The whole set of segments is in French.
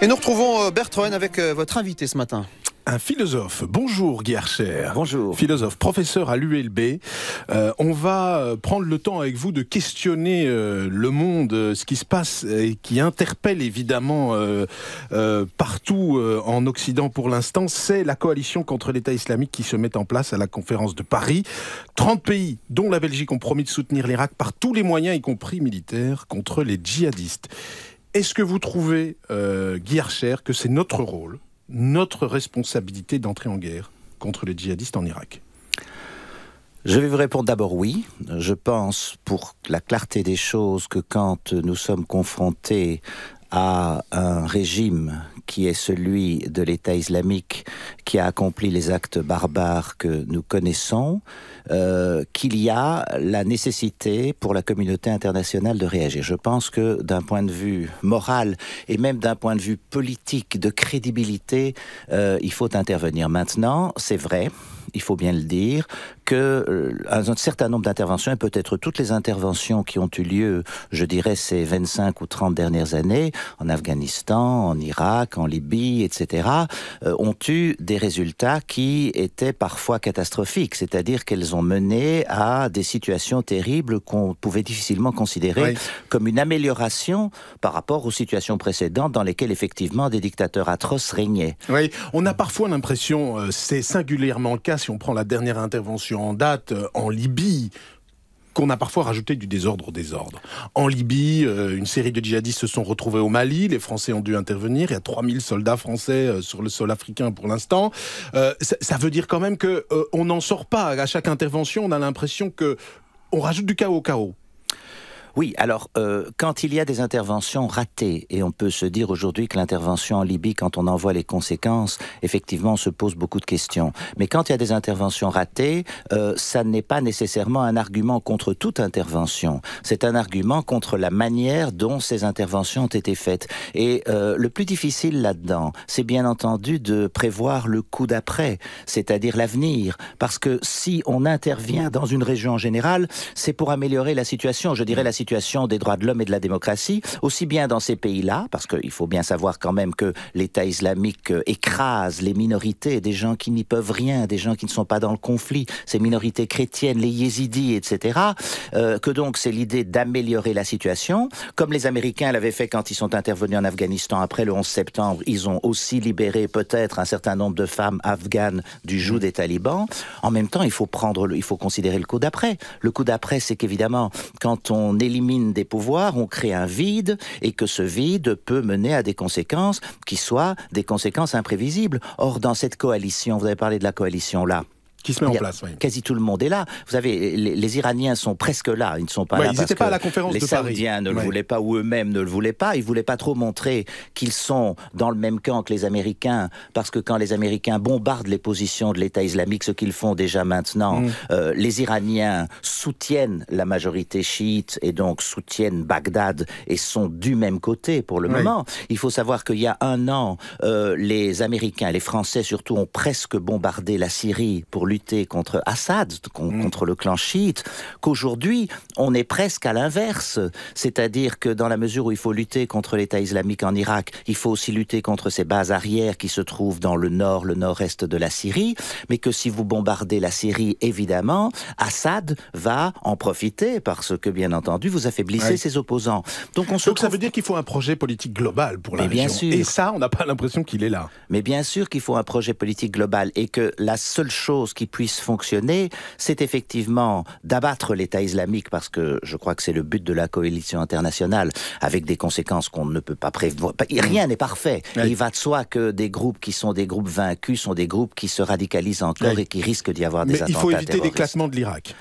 Et nous retrouvons Bert Roen avec votre invité ce matin. Un philosophe. Bonjour Guy Archer. Bonjour. Philosophe, professeur à l'ULB. On va prendre le temps avec vous de questionner le monde, ce qui se passe et qui interpelle évidemment partout en Occident pour l'instant. C'est la coalition contre l'État islamique qui se met en place à la conférence de Paris. 30 pays, dont la Belgique, ont promis de soutenir l'Irak par tous les moyens, y compris militaires, contre les djihadistes. Est-ce que vous trouvez, Guy Archer, que c'est notre rôle, notre responsabilité d'entrer en guerre contre les djihadistes en Irak? Je vais vous répondre d'abord oui. Je pense, pour la clarté des choses, que quand nous sommes confrontés à un régime qui est celui de l'État islamique, qui a accompli les actes barbares que nous connaissons, qu'il y a la nécessité pour la communauté internationale de réagir. Je pense que d'un point de vue moral et même d'un point de vue politique, de crédibilité, il faut intervenir. Maintenant, c'est vrai, il faut bien le dire, un certain nombre d'interventions, et peut-être toutes les interventions qui ont eu lieu, je dirais, ces 25 ou 30 dernières années, en Afghanistan, en Irak, en Libye, etc., ont eu des résultats qui étaient parfois catastrophiques, c'est-à-dire qu'elles ont mené à des situations terribles qu'on pouvait difficilement considérer comme une amélioration par rapport aux situations précédentes dans lesquelles, effectivement, des dictateurs atroces régnaient. Oui, on a parfois l'impression, c'est singulièrement le cas si on prend la dernière intervention en date en Libye, qu'on a parfois rajouté du désordre au désordre. En Libye, une série de djihadistes se sont retrouvés au Mali, les Français ont dû intervenir, il y a 3000 soldats français sur le sol africain pour l'instant. Ça veut dire quand même qu'on n'en sort pas. À chaque intervention, on a l'impression qu'on rajoute du chaos au chaos. Oui, alors, quand il y a des interventions ratées, et on peut se dire aujourd'hui que l'intervention en Libye, quand on en voit les conséquences, effectivement, on se pose beaucoup de questions. Mais quand il y a des interventions ratées, ça n'est pas nécessairement un argument contre toute intervention. C'est un argument contre la manière dont ces interventions ont été faites. Et le plus difficile là-dedans, c'est bien entendu de prévoir le coup d'après, c'est-à-dire l'avenir. Parce que si on intervient dans une région en général, c'est pour améliorer la situation. Je dirais la situation des droits de l'homme et de la démocratie, aussi bien dans ces pays-là, parce qu'il faut bien savoir quand même que l'État islamique écrase les minorités, des gens qui n'y peuvent rien, des gens qui ne sont pas dans le conflit, ces minorités chrétiennes, les yézidis, etc., que donc c'est l'idée d'améliorer la situation, comme les Américains l'avaient fait quand ils sont intervenus en Afghanistan après le 11 septembre, ils ont aussi libéré peut-être un certain nombre de femmes afghanes du joug des talibans. En même temps, il faut considérer le coup d'après. Le coup d'après, c'est qu'évidemment, quand on élimine des pouvoirs, on crée un vide, et que ce vide peut mener à des conséquences qui soient des conséquences imprévisibles. Or, dans cette coalition, vous avez parlé de la coalition là, qui se met en place, oui. Quasi tout le monde est là. Vous savez, les Iraniens sont presque là. Ils ne sont pas là ils parce n'étaient pas que à la conférence les de Paris. Saoudiens ne le voulaient pas, ou eux-mêmes ne le voulaient pas. Ils ne voulaient pas trop montrer qu'ils sont dans le même camp que les Américains, parce que quand les Américains bombardent les positions de l'État islamique, ce qu'ils font déjà maintenant, les Iraniens soutiennent la majorité chiite et donc soutiennent Bagdad et sont du même côté pour le moment. Il faut savoir qu'il y a un an, les Américains, les Français surtout, ont presque bombardé la Syrie pour lutter contre Assad, contre le clan chiite, qu'aujourd'hui, on est presque à l'inverse. C'est-à-dire que dans la mesure où il faut lutter contre l'État islamique en Irak, il faut aussi lutter contre ses bases arrières qui se trouvent dans le nord, le nord-est de la Syrie, mais que si vous bombardez la Syrie, évidemment, Assad va en profiter parce que, bien entendu, vous affaiblissez ses opposants. Donc ça veut dire qu'il faut un projet politique global pour la région. Bien sûr. Et ça, on n'a pas l'impression qu'il est là. Mais bien sûr qu'il faut un projet politique global et que la seule chose qui puisse fonctionner, c'est effectivement d'abattre l'État islamique, parce que je crois que c'est le but de la coalition internationale, avec des conséquences qu'on ne peut pas prévoir. Rien n'est parfait. Et il va de soi que des groupes qui sont des groupes vaincus sont des groupes qui se radicalisent encore et qui risquent d'y avoir des attentats terroristes. Mais il faut éviter l'éclatement de l'Irak.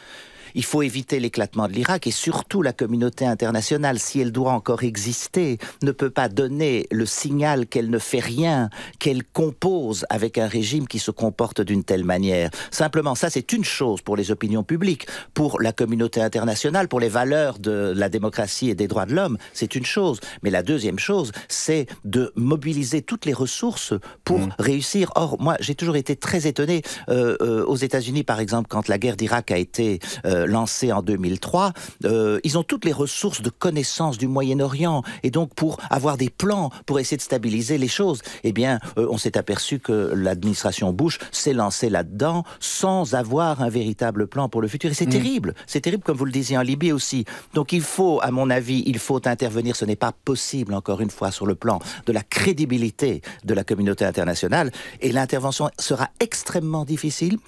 Il faut éviter l'éclatement de l'Irak, et surtout la communauté internationale, si elle doit encore exister, ne peut pas donner le signal qu'elle ne fait rien, qu'elle compose avec un régime qui se comporte d'une telle manière. Simplement, ça c'est une chose pour les opinions publiques, pour la communauté internationale, pour les valeurs de la démocratie et des droits de l'homme, c'est une chose. Mais la deuxième chose, c'est de mobiliser toutes les ressources pour réussir. Or, moi, j'ai toujours été très étonné aux États-Unis, par exemple, quand la guerre d'Irak a été lancée en 2003, ils ont toutes les ressources de connaissance du Moyen-Orient. Et donc, pour avoir des plans, pour essayer de stabiliser les choses, eh bien, on s'est aperçu que l'administration Bush s'est lancée là-dedans sans avoir un véritable plan pour le futur. Et c'est terrible. C'est terrible, comme vous le disiez, en Libye aussi. Donc, il faut, à mon avis, il faut intervenir. Ce n'est pas possible, encore une fois, sur le plan de la crédibilité de la communauté internationale. Et l'intervention sera extrêmement difficile.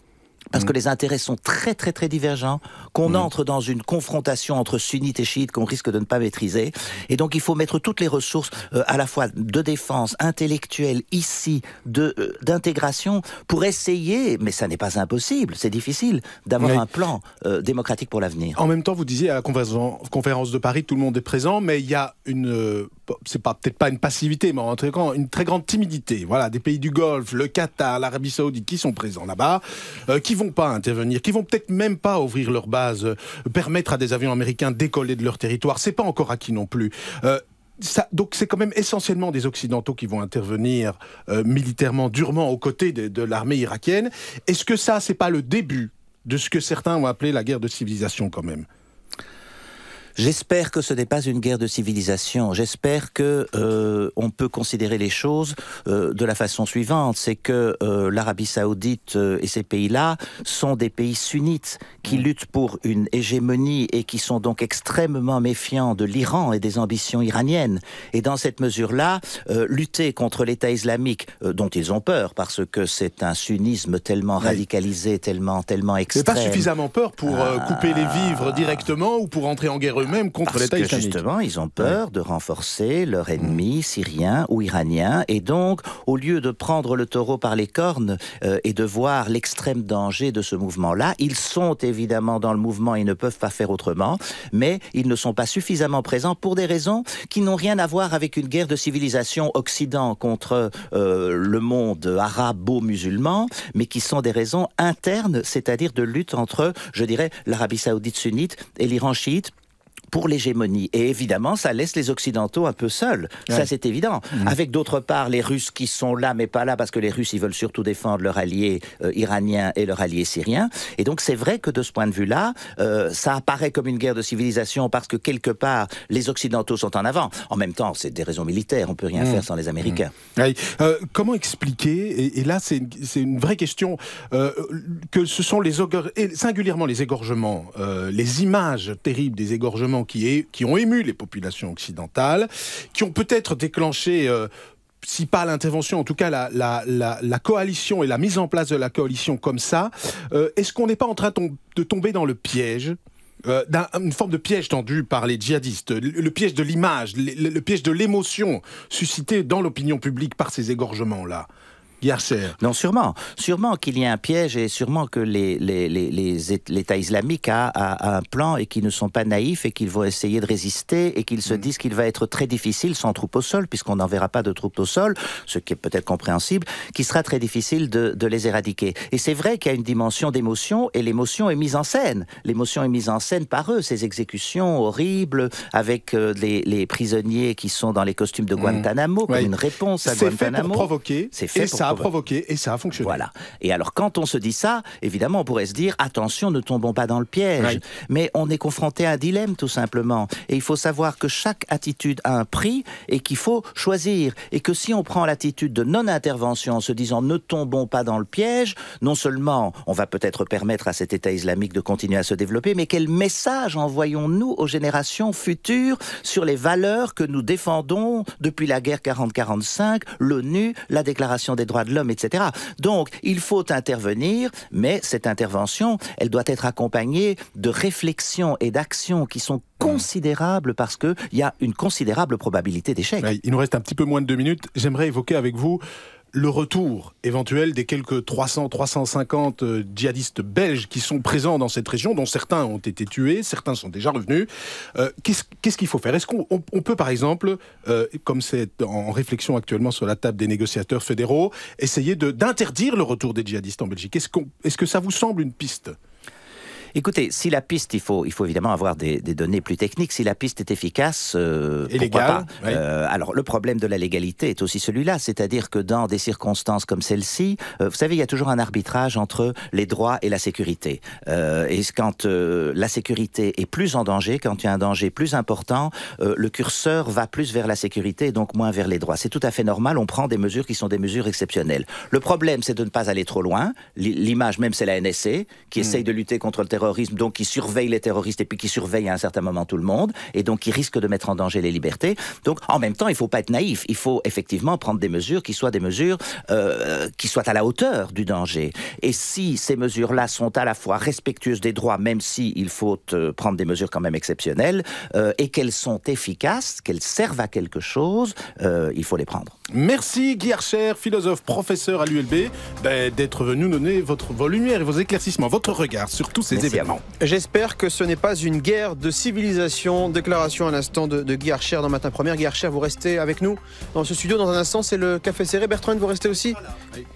Parce que les intérêts sont très très très divergents, qu'on entre dans une confrontation entre sunnites et chiites qu'on risque de ne pas maîtriser. Et donc il faut mettre toutes les ressources à la fois de défense, intellectuelle, ici, d'intégration, pour essayer, mais ça n'est pas impossible, c'est difficile, d'avoir un plan démocratique pour l'avenir. En même temps, vous disiez à la conférence de Paris, tout le monde est présent, mais il y a une... c'est peut-être pas une passivité, mais en tout cas une très grande timidité. Voilà, des pays du Golfe, le Qatar, l'Arabie Saoudite qui sont présents là-bas, qui vont pas intervenir, qui vont peut-être même pas ouvrir leur base, permettre à des avions américains de décoller de leur territoire. C'est pas encore acquis non plus. Donc c'est quand même essentiellement des Occidentaux qui vont intervenir militairement, durement aux côtés de l'armée irakienne. Est-ce que ça, c'est pas le début de ce que certains ont appelé la guerre de civilisation quand même ? J'espère que ce n'est pas une guerre de civilisation. J'espère que on peut considérer les choses de la façon suivante. C'est que l'Arabie Saoudite et ces pays-là sont des pays sunnites qui luttent pour une hégémonie et qui sont donc extrêmement méfiants de l'Iran et des ambitions iraniennes. Et dans cette mesure-là, lutter contre l'État islamique, dont ils ont peur, parce que c'est un sunnisme tellement radicalisé, tellement extrême. Mais pas suffisamment peur pour couper les vivres directement ou pour entrer en guerre eux-mêmes contre l'État islamique. Parce que justement, ils ont peur de renforcer leur ennemi syrien ou iranien. Et donc, au lieu de prendre le taureau par les cornes et de voir l'extrême danger de ce mouvement-là, ils sont évidemment dans le mouvement et ne peuvent pas faire autrement, mais ils ne sont pas suffisamment présents pour des raisons qui n'ont rien à voir avec une guerre de civilisation Occident contre le monde arabo-musulman, mais qui sont des raisons internes, c'est-à-dire de lutte entre, je dirais, l'Arabie Saoudite sunnite et l'Iran chiite, pour l'hégémonie. Et évidemment, ça laisse les Occidentaux un peu seuls. Ouais. Ça, c'est évident. Avec d'autre part, les Russes qui sont là, mais pas là, parce que les Russes, ils veulent surtout défendre leur allié iranien et leur allié syrien. Et donc, c'est vrai que de ce point de vue-là, ça apparaît comme une guerre de civilisation parce que quelque part, les Occidentaux sont en avant. En même temps, c'est des raisons militaires. On peut rien faire sans les Américains. Ouais. Comment expliquer, et là, c'est une vraie question, que ce sont singulièrement les égorgements, les images terribles des égorgements qui ont ému les populations occidentales, qui ont peut-être déclenché, si pas l'intervention, en tout cas la coalition et la mise en place de la coalition comme ça. Est-ce qu'on n'est pas en train de tomber dans le piège une forme de piège tendu par les djihadistes, le piège de l'image, le piège de l'émotion suscitée dans l'opinion publique par ces égorgements-là? Non, sûrement qu'il y a un piège et sûrement que l'État islamique a un plan et qu'ils ne sont pas naïfs et qu'ils vont essayer de résister et qu'ils se disent qu'il va être très difficile sans troupes au sol, puisqu'on n'enverra pas de troupes au sol, ce qui est peut-être compréhensible, qu'il sera très difficile de les éradiquer. Et c'est vrai qu'il y a une dimension d'émotion et l'émotion est mise en scène. L'émotion est mise en scène par eux, ces exécutions horribles avec les prisonniers qui sont dans les costumes de Guantanamo, comme une réponse à Guantanamo. C'est fait pour provoquer, ça a provoqué et ça a fonctionné. Voilà. Et alors, quand on se dit ça, évidemment, on pourrait se dire, attention, ne tombons pas dans le piège. Oui. Mais on est confronté à un dilemme, tout simplement. Et il faut savoir que chaque attitude a un prix et qu'il faut choisir. Et que si on prend l'attitude de non-intervention en se disant, ne tombons pas dans le piège, non seulement on va peut-être permettre à cet État islamique de continuer à se développer, mais quel message envoyons-nous aux générations futures sur les valeurs que nous défendons depuis la guerre 40-45, l'ONU, la Déclaration des droits de l'homme, etc. Donc, il faut intervenir, mais cette intervention, elle doit être accompagnée de réflexions et d'actions qui sont considérables parce qu'il y a une considérable probabilité d'échec. Ouais, il nous reste un petit peu moins de 2 minutes. J'aimerais évoquer avec vous le retour éventuel des quelques 300-350 djihadistes belges qui sont présents dans cette région, dont certains ont été tués, certains sont déjà revenus. Qu'est-ce qu'il faut faire? Est-ce qu'on peut, par exemple, comme c'est en réflexion actuellement sur la table des négociateurs fédéraux, essayer d'interdire le retour des djihadistes en Belgique? Est-ce que ça vous semble une piste? Écoutez, si la piste, il faut évidemment avoir des données plus techniques. Si la piste est efficace, et légale, oui. Alors, le problème de la légalité est aussi celui-là, c'est-à-dire que dans des circonstances comme celle-ci, vous savez, il y a toujours un arbitrage entre les droits et la sécurité. Et quand la sécurité est plus en danger, quand il y a un danger plus important, le curseur va plus vers la sécurité et donc moins vers les droits. C'est tout à fait normal, on prend des mesures qui sont des mesures exceptionnelles. Le problème, c'est de ne pas aller trop loin. L'image même, c'est la NSC, qui essaye de lutter contre le terrorisme, donc qui surveille les terroristes et puis qui surveille à un certain moment tout le monde, et donc qui risque de mettre en danger les libertés. Donc, en même temps, il ne faut pas être naïf. Il faut effectivement prendre des mesures qui soient qui soient à la hauteur du danger. Et si ces mesures-là sont à la fois respectueuses des droits, même s'il faut prendre des mesures quand même exceptionnelles, et qu'elles sont efficaces, qu'elles servent à quelque chose, il faut les prendre. Merci Guy Archer, philosophe, professeur à l'ULB, d'être venu donner vos lumières et vos éclaircissements, votre regard sur tous ces événements. J'espère que ce n'est pas une guerre de civilisation. Déclaration à l'instant de Guy Archer dans Matin Première. Guy Archer, vous restez avec nous dans ce studio dans un instant. C'est le Café Serré. Bertrand, vous restez aussi ? Voilà.